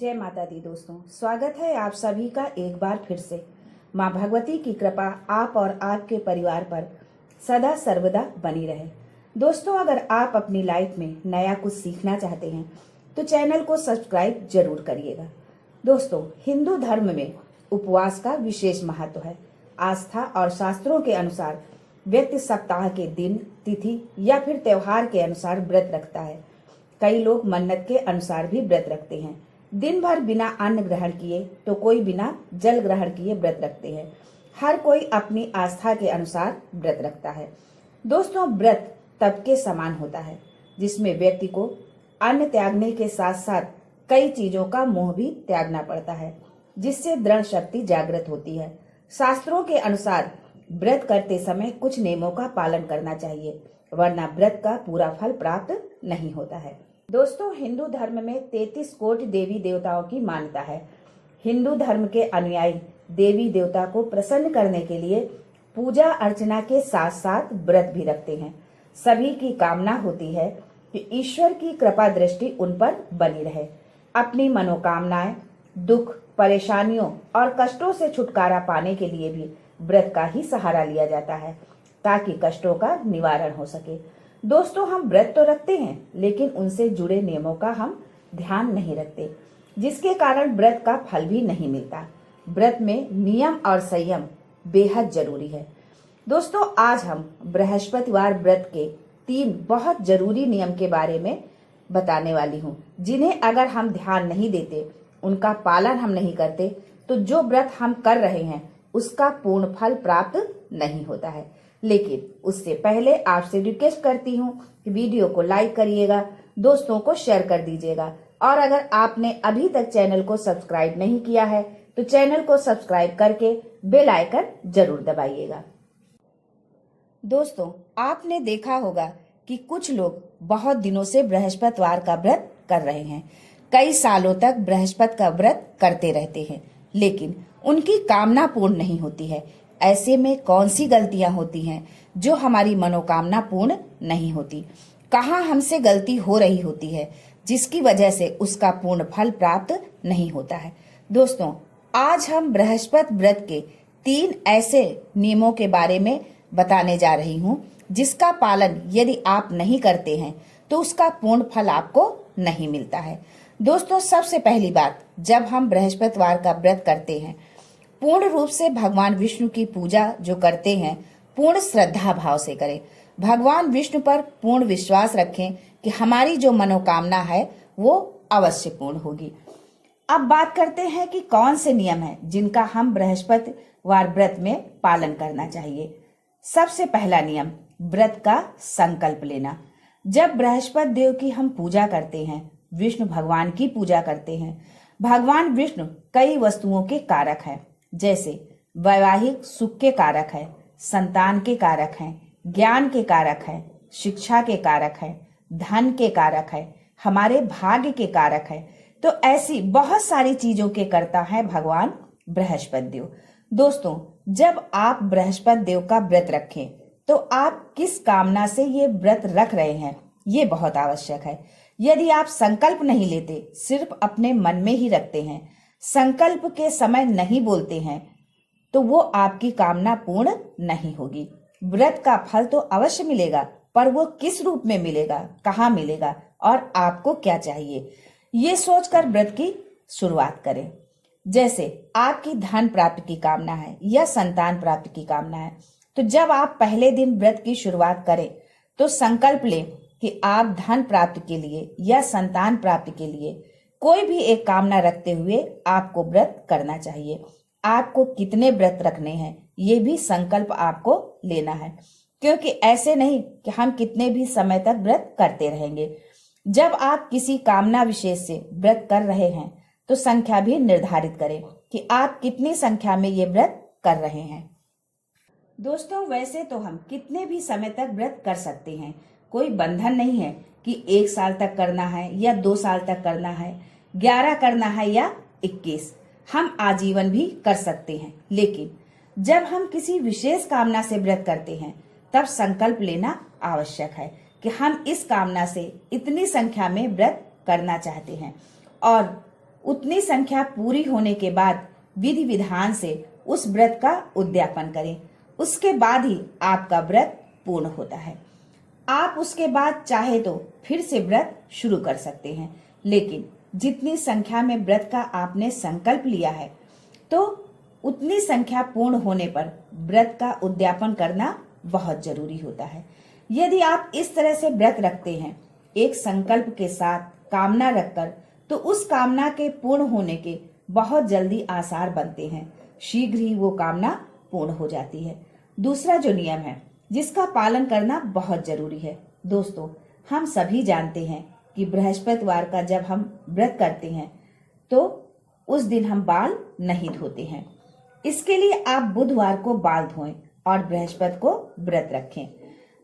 जय माता दी दोस्तों, स्वागत है आप सभी का एक बार फिर से। माँ भगवती की कृपा आप और आपके परिवार पर सदा सर्वदा बनी रहे। दोस्तों, अगर आप अपनी लाइफ में नया कुछ सीखना चाहते हैं तो चैनल को सब्सक्राइब जरूर करिएगा। दोस्तों, हिंदू धर्म में उपवास का विशेष महत्व है। आस्था और शास्त्रों के अनुसार व्यक्ति सप्ताह के दिन, तिथि या फिर त्योहार के अनुसार व्रत रखता है। कई लोग मन्नत के अनुसार भी व्रत रखते हैं। दिन भर बिना अन्न ग्रहण किए तो कोई बिना जल ग्रहण किए व्रत रखते हैं। हर कोई अपनी आस्था के अनुसार व्रत रखता है। दोस्तों, व्रत तप के समान होता है जिसमें व्यक्ति को अन्न त्यागने के साथ साथ कई चीजों का मोह भी त्यागना पड़ता है, जिससे दृढ़ शक्ति जागृत होती है। शास्त्रों के अनुसार व्रत करते समय कुछ नियमों का पालन करना चाहिए, वरना व्रत का पूरा फल प्राप्त नहीं होता है। दोस्तों, हिंदू धर्म में 33 कोटि देवी देवताओं की मान्यता है। हिंदू धर्म के अनुयायी देवी देवता को प्रसन्न करने के लिए पूजा अर्चना के साथ साथ व्रत भी रखते हैं। सभी की कामना होती है कि ईश्वर की कृपा दृष्टि उन पर बनी रहे। अपनी मनोकामनाएं, दुख, परेशानियों और कष्टों से छुटकारा पाने के लिए भी व्रत का ही सहारा लिया जाता है, ताकि कष्टों का निवारण हो सके। दोस्तों, हम व्रत तो रखते हैं, लेकिन उनसे जुड़े नियमों का हम ध्यान नहीं रखते, जिसके कारण व्रत का फल भी नहीं मिलता। व्रत में नियम और संयम बेहद जरूरी है। दोस्तों, आज हम बृहस्पतिवार व्रत के 3 बहुत जरूरी नियम के बारे में बताने वाली हूँ, जिन्हें अगर हम ध्यान नहीं देते, उनका पालन हम नहीं करते, तो जो व्रत हम कर रहे हैं उसका पूर्ण फल प्राप्त नहीं होता है। लेकिन उससे पहले आपसे रिक्वेस्ट करती हूँ कि वीडियो को लाइक करिएगा, दोस्तों को शेयर कर दीजिएगा, और अगर आपने अभी तक चैनल को सब्सक्राइब नहीं किया है तो चैनल को सब्सक्राइब करके बेल आइकन जरूर दबाइएगा। दोस्तों, आपने देखा होगा कि कुछ लोग बहुत दिनों से बृहस्पतिवार का व्रत कर रहे हैं। कई सालों तक बृहस्पति का व्रत करते रहते हैं, लेकिन उनकी कामना पूर्ण नहीं होती है। ऐसे में कौन सी गलतियां होती हैं जो हमारी मनोकामना पूर्ण नहीं होती? कहाँ हमसे गलती हो रही होती है जिसकी वजह से उसका पूर्ण फल प्राप्त नहीं होता है? दोस्तों, आज हम बृहस्पति व्रत के 3 ऐसे नियमों के बारे में बताने जा रही हूँ, जिसका पालन यदि आप नहीं करते हैं तो उसका पूर्ण फल आपको नहीं मिलता है। दोस्तों, सबसे पहली बात, जब हम बृहस्पतिवार का व्रत करते हैं, पूर्ण रूप से भगवान विष्णु की पूजा जो करते हैं, पूर्ण श्रद्धा भाव से करें। भगवान विष्णु पर पूर्ण विश्वास रखें कि हमारी जो मनोकामना है वो अवश्य पूर्ण होगी। अब बात करते हैं कि कौन से नियम हैं जिनका हम बृहस्पतिवार व्रत में पालन करना चाहिए। सबसे पहला नियम, व्रत का संकल्प लेना। जब बृहस्पति देव की हम पूजा करते हैं, विष्णु भगवान की पूजा करते हैं, भगवान विष्णु कई वस्तुओं के कारक हैं, जैसे वैवाहिक सुख के कारक है, संतान के कारक हैं, ज्ञान के कारक है, शिक्षा के कारक है, धन के कारक है, हमारे भाग्य के कारक है। तो ऐसी बहुत सारी चीजों के कर्ता है भगवान बृहस्पति देव। दोस्तों, जब आप बृहस्पति देव का व्रत रखें तो आप किस कामना से ये व्रत रख रहे हैं, ये बहुत आवश्यक है। यदि आप संकल्प नहीं लेते, सिर्फ अपने मन में ही रखते हैं, संकल्प के समय नहीं बोलते हैं, तो वो आपकी कामना पूर्ण नहीं होगी। व्रत का फल तो अवश्य मिलेगा, पर वो किस रूप में मिलेगा, कहाँ मिलेगा और आपको क्या चाहिए, ये सोचकर व्रत की शुरुआत करें। जैसे आपकी धन प्राप्ति की कामना है या संतान प्राप्ति की कामना है, तो जब आप पहले दिन व्रत की शुरुआत करें तो संकल्प लें कि आप धन प्राप्ति के लिए या संतान प्राप्ति के लिए कोई भी एक कामना रखते हुए आपको व्रत करना चाहिए। आपको कितने व्रत रखने हैं ये भी संकल्प आपको लेना है, क्योंकि ऐसे नहीं कि हम कितने भी समय तक व्रत करते रहेंगे। जब आप किसी कामना विशेष से व्रत कर रहे हैं तो संख्या भी निर्धारित करें कि आप कितनी संख्या में ये व्रत कर रहे हैं। दोस्तों, वैसे तो हम कितने भी समय तक व्रत कर सकते हैं, कोई बंधन नहीं है कि 1 साल तक करना है या 2 साल तक करना है, 11 करना है या 21। हम आजीवन भी कर सकते हैं, लेकिन जब हम किसी विशेष कामना से व्रत करते हैं तब संकल्प लेना आवश्यक है कि हम इस कामना से इतनी संख्या में व्रत करना चाहते हैं। और उतनी संख्या पूरी होने के बाद विधि विधान से उस व्रत का उद्यापन करें। उसके बाद ही आपका व्रत पूर्ण होता है। आप उसके बाद चाहे तो फिर से व्रत शुरू कर सकते हैं, लेकिन जितनी संख्या में व्रत का आपने संकल्प लिया है तो उतनी संख्या पूर्ण होने पर व्रत का उद्यापन करना बहुत जरूरी होता है। यदि आप इस तरह से व्रत रखते हैं, एक संकल्प के साथ कामना रखकर, तो उस कामना के पूर्ण होने के बहुत जल्दी आसार बनते हैं। शीघ्र ही वो कामना पूर्ण हो जाती है। दूसरा जो नियम है जिसका पालन करना बहुत जरूरी है। दोस्तों, हम सभी जानते हैं कि बृहस्पतिवार का जब हम व्रत करते हैं तो उस दिन हम बाल नहीं धोते हैं। इसके लिए आप बुधवार को बाल धोएं और बृहस्पति को व्रत रखें।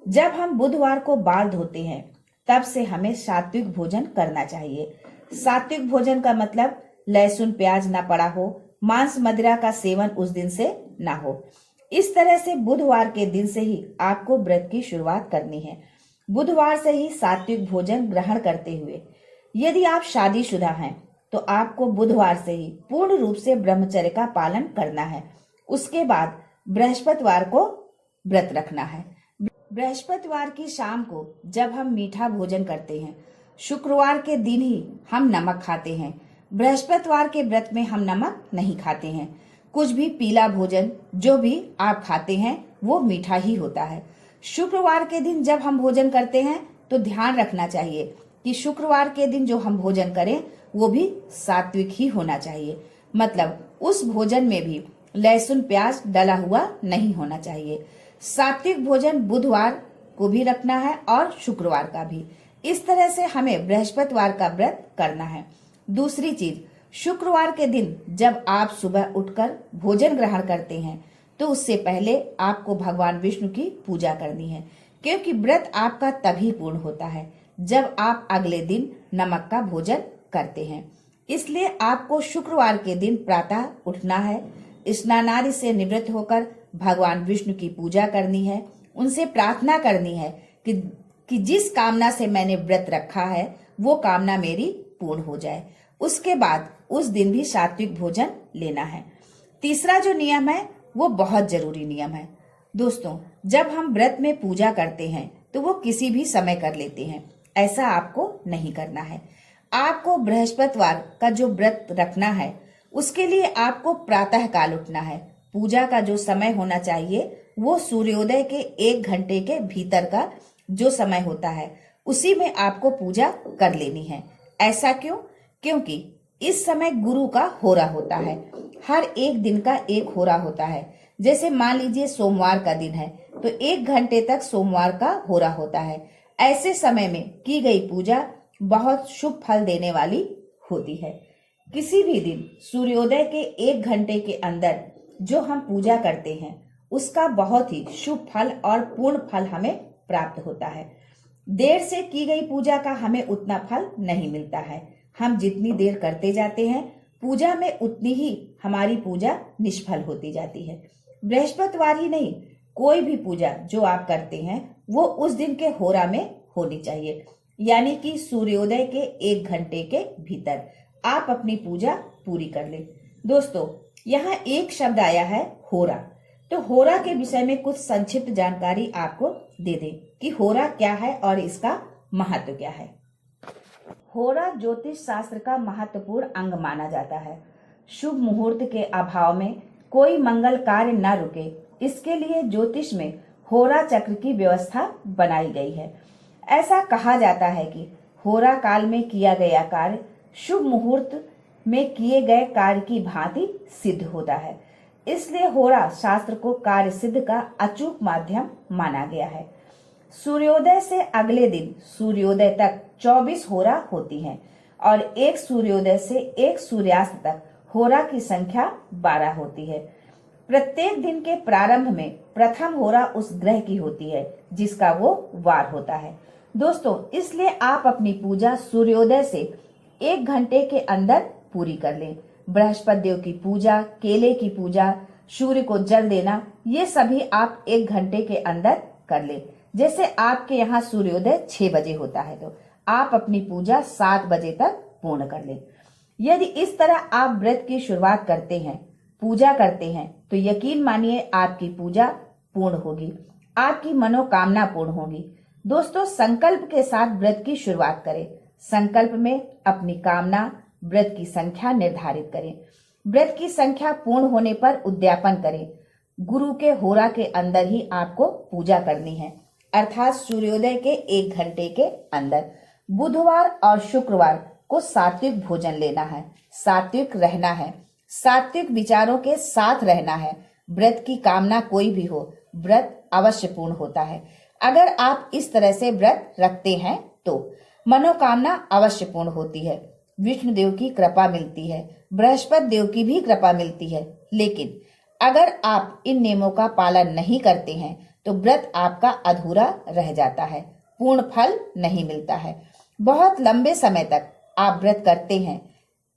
जब हम बुधवार को बाल धोते हैं तब से हमें सात्विक भोजन करना चाहिए। सात्विक भोजन का मतलब लहसुन प्याज ना पड़ा हो, मांस मदिरा का सेवन उस दिन से ना हो। इस तरह से बुधवार के दिन से ही आपको व्रत की शुरुआत करनी है। बुधवार से ही सात्विक भोजन ग्रहण करते हुए, यदि आप शादीशुदा हैं तो आपको बुधवार से ही पूर्ण रूप से ब्रह्मचर्य का पालन करना है। उसके बाद बृहस्पतिवार को व्रत रखना है। बृहस्पतिवार की शाम को जब हम मीठा भोजन करते हैं, शुक्रवार के दिन ही हम नमक खाते हैं। बृहस्पतिवार के व्रत में हम नमक नहीं खाते हैं। कुछ भी पीला भोजन जो भी आप खाते हैं वो मीठा ही होता है। शुक्रवार के दिन जब हम भोजन करते हैं तो ध्यान रखना चाहिए कि शुक्रवार के दिन जो हम भोजन करें वो भी सात्विक ही होना चाहिए। मतलब उस भोजन में भी लहसुन प्याज डला हुआ नहीं होना चाहिए। सात्विक भोजन बुधवार को भी रखना है और शुक्रवार का भी। इस तरह से हमें बृहस्पतिवार का व्रत करना है। दूसरी चीज, शुक्रवार के दिन जब आप सुबह उठकर भोजन ग्रहण करते हैं तो उससे पहले आपको भगवान विष्णु की पूजा करनी है, क्योंकि व्रत आपका तभी पूर्ण होता है जब आप अगले दिन नमक का भोजन करते हैं। इसलिए आपको शुक्रवार के दिन प्रातः उठना है, स्नानादि से निवृत्त होकर भगवान विष्णु की पूजा करनी है, उनसे प्रार्थना करनी है कि जिस कामना से मैंने व्रत रखा है वो कामना मेरी पूर्ण हो जाए। उसके बाद उस दिन भी सात्विक भोजन लेना है। तीसरा जो नियम है वो बहुत जरूरी नियम है। दोस्तों, जब हम व्रत में पूजा करते हैं तो वो किसी भी समय कर लेते हैं, ऐसा आपको नहीं करना है। आपको बृहस्पतिवार का जो व्रत रखना है उसके लिए आपको प्रातः काल उठना है। पूजा का जो समय होना चाहिए वो सूर्योदय के 1 घंटे के भीतर का जो समय होता है उसी में आपको पूजा कर लेनी है। ऐसा क्यों? क्योंकि इस समय गुरु का होरा होता है। हर एक दिन का एक होरा होता है। जैसे मान लीजिए सोमवार का दिन है तो 1 घंटे तक सोमवार का होरा होता है। ऐसे समय में की गई पूजा बहुत शुभ फल देने वाली होती है। किसी भी दिन सूर्योदय के 1 घंटे के अंदर जो हम पूजा करते हैं उसका बहुत ही शुभ फल और पूर्ण फल हमें प्राप्त होता है। देर से की गई पूजा का हमें उतना फल नहीं मिलता है। हम जितनी देर करते जाते हैं पूजा में उतनी ही हमारी पूजा निष्फल होती जाती है। बृहस्पतिवार ही नहीं, कोई भी पूजा जो आप करते हैं वो उस दिन के होरा में होनी चाहिए, यानी कि सूर्योदय के 1 घंटे के भीतर आप अपनी पूजा पूरी कर लें। दोस्तों, यहाँ एक शब्द आया है होरा, तो होरा के विषय में कुछ संक्षिप्त जानकारी आपको दे दें कि होरा क्या है और इसका महत्व क्या है। होरा ज्योतिष शास्त्र का महत्वपूर्ण अंग माना जाता है। शुभ मुहूर्त के अभाव में कोई मंगल कार्य न रुके, इसके लिए ज्योतिष में होरा चक्र की व्यवस्था बनाई गई है। ऐसा कहा जाता है कि होरा काल में किया गया कार्य शुभ मुहूर्त में किए गए कार्य की भांति सिद्ध होता है। इसलिए होरा शास्त्र को कार्य सिद्ध का अचूक माध्यम माना गया है। सूर्योदय से अगले दिन सूर्योदय तक 24 होरा होती हैं और एक सूर्योदय से एक सूर्यास्त तक होरा की संख्या 12 होती है। प्रत्येक दिन के प्रारंभ में प्रथम होरा उस ग्रह की होती है जिसका वो वार होता है। दोस्तों, इसलिए आप अपनी पूजा सूर्योदय से 1 घंटे के अंदर पूरी कर लें। बृहस्पति देव की पूजा, केले की पूजा, सूर्य को जल देना, ये सभी आप 1 घंटे के अंदर कर लें। जैसे आपके यहाँ सूर्योदय 6 बजे होता है तो आप अपनी पूजा 7 बजे तक पूर्ण कर लें। यदि इस तरह आप व्रत की शुरुआत करते हैं, पूजा करते हैं, तो यकीन मानिए आपकी पूजा पूर्ण होगी, आपकी मनोकामना पूर्ण होगी। दोस्तों, संकल्प के साथ व्रत की शुरुआत करें। संकल्प में अपनी कामना, व्रत की संख्या निर्धारित करें। व्रत की संख्या पूर्ण होने पर उद्यापन करें। गुरु के होरा के अंदर ही आपको पूजा करनी है, अर्थात सूर्योदय के 1 घंटे के अंदर। बुधवार और शुक्रवार को सात्विक भोजन लेना है, सात्विक रहना है, सात्विक विचारों के साथ रहना है। व्रत की कामना कोई भी हो, व्रत अवश्य पूर्ण होता है। अगर आप इस तरह से व्रत रखते हैं तो मनोकामना अवश्य पूर्ण होती है, विष्णु देव की कृपा मिलती है, बृहस्पति देव की भी कृपा मिलती है। लेकिन अगर आप इन नियमों का पालन नहीं करते हैं तो व्रत आपका अधूरा रह जाता है, पूर्ण फल नहीं मिलता है। बहुत लंबे समय तक आप व्रत करते हैं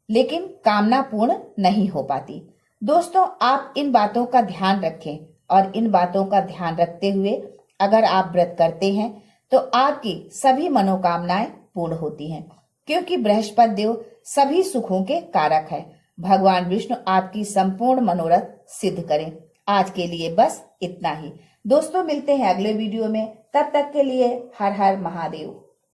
लेकिन कामना पूर्ण नहीं हो पाती। दोस्तों, आप इन बातों का ध्यान रखें और इन बातों का ध्यान रखते हुए अगर आप व्रत करते हैं तो आपकी सभी मनोकामनाएं पूर्ण होती हैं, क्योंकि बृहस्पति देव सभी सुखों के कारक है। भगवान विष्णु आपकी संपूर्ण मनोरथ सिद्ध करें। आज के लिए बस इतना ही। दोस्तों, मिलते हैं अगले वीडियो में। तब तक के लिए हर हर महादेव।